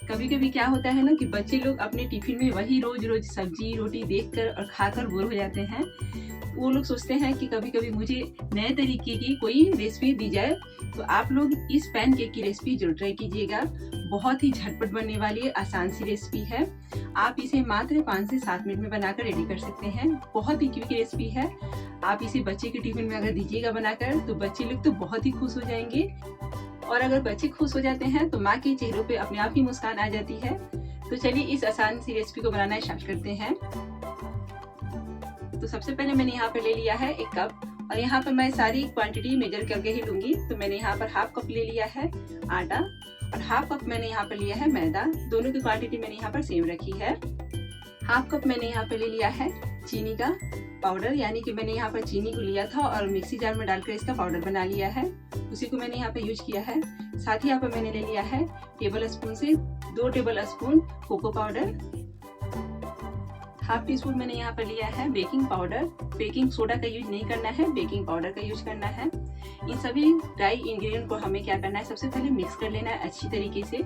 कभी कभी क्या होता है ना कि बच्चे लोग अपने टिफिन में वही रोज रोज सब्जी रोटी देखकर और खाकर बोर हो जाते हैं। वो लोग सोचते हैं कि कभी कभी मुझे नए तरीके की कोई रेसिपी दी जाए। तो आप लोग इस पैन केक की रेसिपी जरूर ट्राई कीजिएगा। बहुत ही झटपट बनने वाली आसान सी रेसिपी है। आप इसे मात्र 5 से 7 मिनट में बनाकर रेडी कर सकते हैं। बहुत ही क्विक रेसिपी है। आप इसे बच्चे के टिफिन में अगर दीजिएगा बनाकर तो बच्चे लोग तो बहुत ही खुश हो जाएंगे। और अगर बच्चे खुश हो जाते हैं तो माँ के चेहरों पे अपने आप ही मुस्कान आ जाती है। तो चलिए इस आसान सी रेसिपी को बनाना स्टार्ट करते हैं। तो सबसे पहले मैंने यहाँ पे ले लिया है 1 कप और यहाँ पर मैं सारी क्वांटिटी मेजर करके ही लूंगी। तो मैंने यहाँ पर ½ कप ले लिया है आटा और ½ कप मैंने यहाँ पर लिया है मैदा। दोनों की क्वांटिटी मैंने यहाँ पर सेम रखी है। ½ कप मैंने यहाँ पर ले लिया है चीनी का पाउडर, यानी कि मैंने यहाँ पर चीनी को लिया था और मिक्सी जार में डालकर इसका पाउडर बना लिया है। उसी को मैंने यहाँ पे यूज किया है। साथ ही यहाँ पर मैंने ले लिया है टेबल स्पून से 2 tablespoon cocoa powder. ½ teaspoon मैंने यहाँ पर लिया है बेकिंग पाउडर। बेकिंग सोडा का यूज नहीं करना है, बेकिंग पाउडर का यूज करना है। इन सभी ड्राई इंग्रेडिएंट को हमें क्या करना है, सबसे पहले मिक्स कर लेना है अच्छी तरीके से।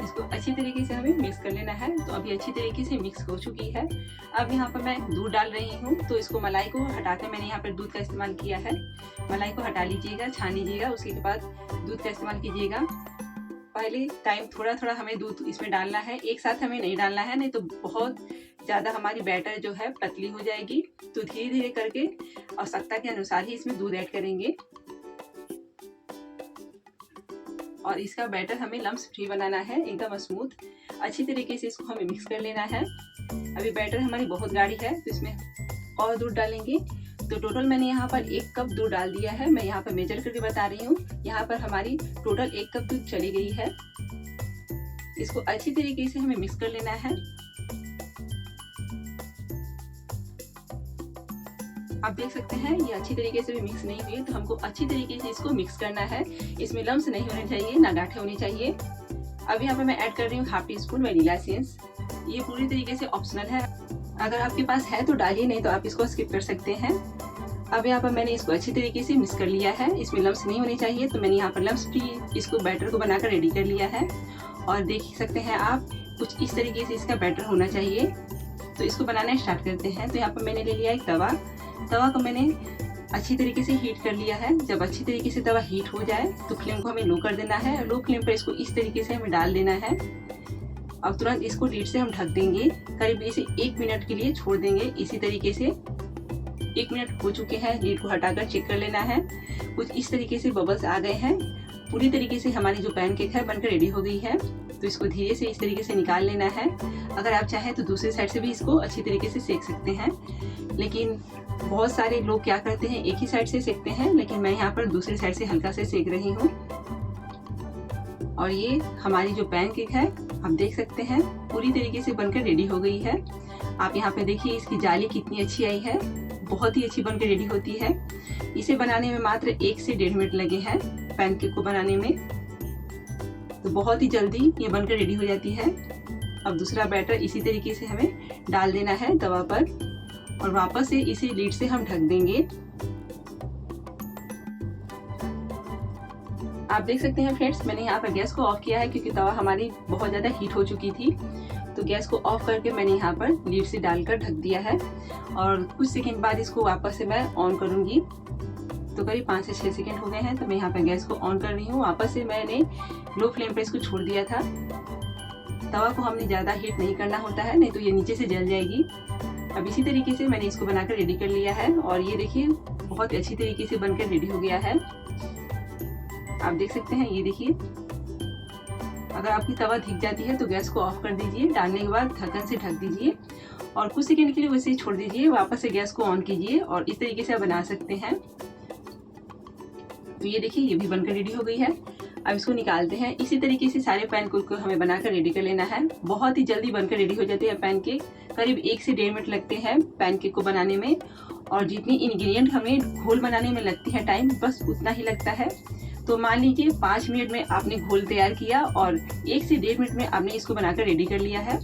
इसको अच्छी तरीके से हमें मिक्स कर लेना है। तो अभी अच्छी तरीके से मिक्स हो चुकी है। अब यहाँ पर मैं दूध डाल रही हूँ। तो इसको मलाई को हटाकर मैंने यहाँ पर दूध का इस्तेमाल किया है। मलाई को हटा लीजिएगा, छान लीजिएगा, उसके बाद दूध का इस्तेमाल कीजिएगा। पहले टाइम थोड़ा थोड़ा हमें दूध इसमें डालना है, एक साथ हमें नहीं डालना है, नहीं तो बहुत ज़्यादा हमारी बैटर जो है पतली हो जाएगी। तो धीरे धीरे करके आवश्यकता के अनुसार ही इसमें दूध ऐड करेंगे। और इसका बैटर हमें लम्स फ्री बनाना है, एकदम स्मूथ। अच्छी तरीके से इसको हमें मिक्स कर लेना है। अभी बैटर हमारी बहुत गाढ़ी है तो इसमें और दूध डालेंगे। तो टोटल मैंने यहाँ पर 1 कप दूध डाल दिया है। मैं यहाँ पर मेजर करके बता रही हूँ। यहाँ पर हमारी टोटल 1 कप दूध चली गई है। इसको अच्छी तरीके से हमें मिक्स कर लेना है। आप देख सकते हैं ये अच्छी तरीके से भी मिक्स नहीं हुई, तो हमको अच्छी तरीके से इसको मिक्स करना है। इसमें लम्स नहीं होने चाहिए, ना गांठें होनी चाहिए। अब यहाँ पर मैं ऐड कर रही हूँ ½ टीस्पून वनीला एसेंस। ये पूरी तरीके से ऑप्शनल है, अगर आपके पास है तो डालिए, नहीं तो आप इसको स्किप कर सकते हैं। अब यहाँ पर मैंने इसको अच्छी तरीके से मिक्स कर लिया है। इसमें लम्स नहीं होने चाहिए, तो मैंने यहाँ पर लम्स फ्री इसको बैटर को बनाकर रेडी कर लिया है। और देख सकते हैं आप, कुछ इस तरीके से इसका बैटर होना चाहिए। तो इसको बनाना स्टार्ट करते हैं। तो यहाँ पर मैंने ले लिया एक तवा को मैंने अच्छी तरीके से हीट कर लिया है। जब अच्छी तरीके से तवा हीट हो जाए तो फ्लेम को हमें लो कर देना है। लो फ्लेम पर इसको इस तरीके से हमें डाल देना है। अब तुरंत इसको लीड से हम ढक देंगे। करीब इसे 1 मिनट के लिए छोड़ देंगे। इसी तरीके से 1 मिनट हो चुके हैं। लीड को हटाकर चेक कर लेना है। कुछ इस तरीके से बबल्स आ गए हैं। पूरी तरीके से हमारी जो पैन केक है बनकर रेडी हो गई है। तो इसको धीरे से इस तरीके से निकाल लेना है। अगर आप चाहें तो दूसरी साइड से भी इसको अच्छी तरीके से सेक सकते हैं, लेकिन बहुत सारे लोग क्या करते हैं, एक ही साइड से सेकते हैं, लेकिन मैं यहाँ पर दूसरी साइड से हल्का से सेक रही हूँ। और ये हमारी जो पैन केक है, आप देख सकते हैं पूरी तरीके से बनकर रेडी हो गई है। आप यहाँ पे देखिए इसकी जाली कितनी अच्छी आई है, बहुत ही अच्छी बनकर रेडी होती है। इसे बनाने में मात्र 1 से 1.5 मिनट लगे हैं पैन केक को बनाने में। तो बहुत ही जल्दी ये बनकर रेडी हो जाती है। अब दूसरा बैटर इसी तरीके से हमें डाल देना है तवा पर और वापस से इसे लीड से हम ढक देंगे। आप देख सकते हैं फ्रेंड्स, मैंने यहाँ पर गैस को ऑफ किया है क्योंकि तवा हमारी बहुत ज़्यादा हीट हो चुकी थी। तो गैस को ऑफ करके मैंने यहाँ पर लीड से डालकर ढक दिया है और कुछ सेकंड बाद इसको वापस से मैं ऑन करूँगी। तो करीब 5 से 6 सेकंड हो गए हैं। तो मैं यहाँ पर गैस को ऑन कर रही हूँ। वापस से मैंने लो फ्लेम पर इसको छोड़ दिया था। तवा को हमने ज़्यादा हीट नहीं करना होता है, नहीं तो ये नीचे से जल जाएगी। अब इसी तरीके से मैंने इसको बनाकर रेडी कर लिया है और ये देखिए बहुत अच्छी तरीके से बनकर रेडी हो गया है। आप देख सकते हैं, ये देखिए। अगर आपकी तवा धिक जाती है तो गैस को ऑफ कर दीजिए। डालने के बाद ढक्कन से ढक दीजिए और कुछ सेकंड के लिए वैसे ही छोड़ दीजिए। वापस से गैस को ऑन कीजिए और इस तरीके से आप बना सकते हैं। तो ये देखिए, ये भी बनकर रेडी हो गई है। अब इसको निकालते हैं। इसी तरीके से सारे पैन केक को हमें बनाकर रेडी कर लेना है। बहुत ही जल्दी बनकर रेडी हो जाते हैं पैन केक। करीब 1 से 1.5 मिनट लगते हैं पैन केक को बनाने में। और जितनी इंग्रेडिएंट हमें घोल बनाने में लगती है टाइम, बस उतना ही लगता है। तो मान लीजिए 5 मिनट में आपने घोल तैयार किया और 1 से 1.5 मिनट में आपने इसको बनाकर रेडी कर लिया है।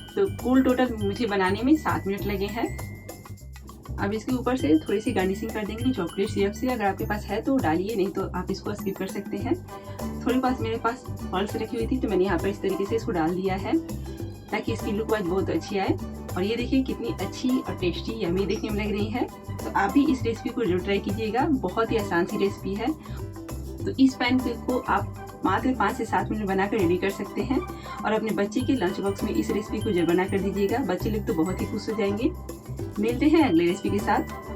तो कुल टोटल मुझे बनाने में 7 मिनट लगे हैं। अब इसके ऊपर से थोड़ी सी गार्निशिंग कर देंगे चॉकलेट सिरप से। अगर आपके पास है तो डालिए, नहीं तो आप इसको स्किप कर सकते हैं। मेरे पास फॉल्स रखी हुई थी तो मैंने यहाँ पर इस तरीके से इसको डाल दिया है ताकि इसकी लुक वाइज बहुत अच्छी आए। और ये देखिए कितनी अच्छी और टेस्टी यम्मी देखने में लग रही है। तो आप भी इस रेसिपी को जरूर ट्राई कीजिएगा, बहुत ही आसान सी रेसिपी है। तो इस पैनकेक को आप मात्र 5 से 7 मिनट बनाकर रेडी कर सकते हैं और अपने बच्चे के लंच बॉक्स में इस रेसिपी को जरूर बना कर दीजिएगा। बच्चे लोग तो बहुत ही खुश हो जाएंगे। मिलते हैं अगले रेसिपी के साथ।